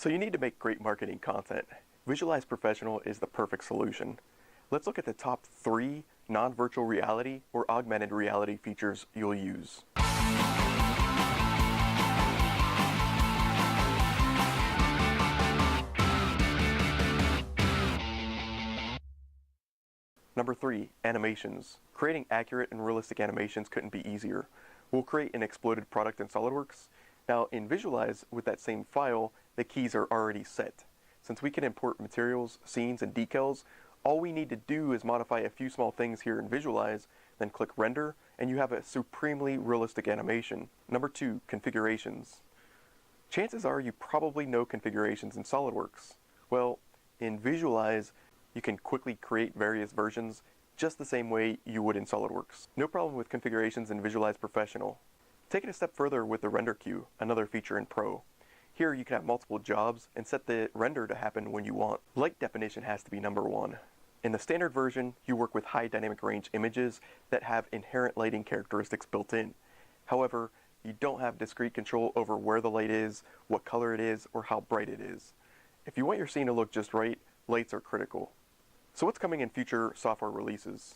So you need to make great marketing content. Visualize Professional is the perfect solution. Let's look at the top 3 non-virtual reality or augmented reality features you'll use. Number 3, animations. Creating accurate and realistic animations couldn't be easier. We'll create an exploded product in SOLIDWORKS. Now in Visualize, with that same file, the keys are already set. Since we can import materials, scenes, and decals, all we need to do is modify a few small things here in Visualize, then click Render, and you have a supremely realistic animation. Number 2, configurations. Chances are you probably know configurations in SOLIDWORKS. Well, in Visualize, you can quickly create various versions just the same way you would in SOLIDWORKS. No problem with configurations in Visualize Professional. Take it a step further with the render queue, another feature in Pro. Here you can have multiple jobs and set the render to happen when you want. Light definition has to be number 1. In the standard version, you work with high dynamic range images that have inherent lighting characteristics built in. However, you don't have discrete control over where the light is, what color it is, or how bright it is. If you want your scene to look just right, lights are critical. So what's coming in future software releases?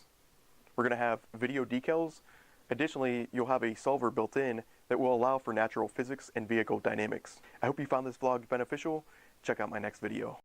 We're going to have video decals. Additionally, you'll have a solver built in that will allow for natural physics and vehicle dynamics. I hope you found this vlog beneficial. Check out my next video.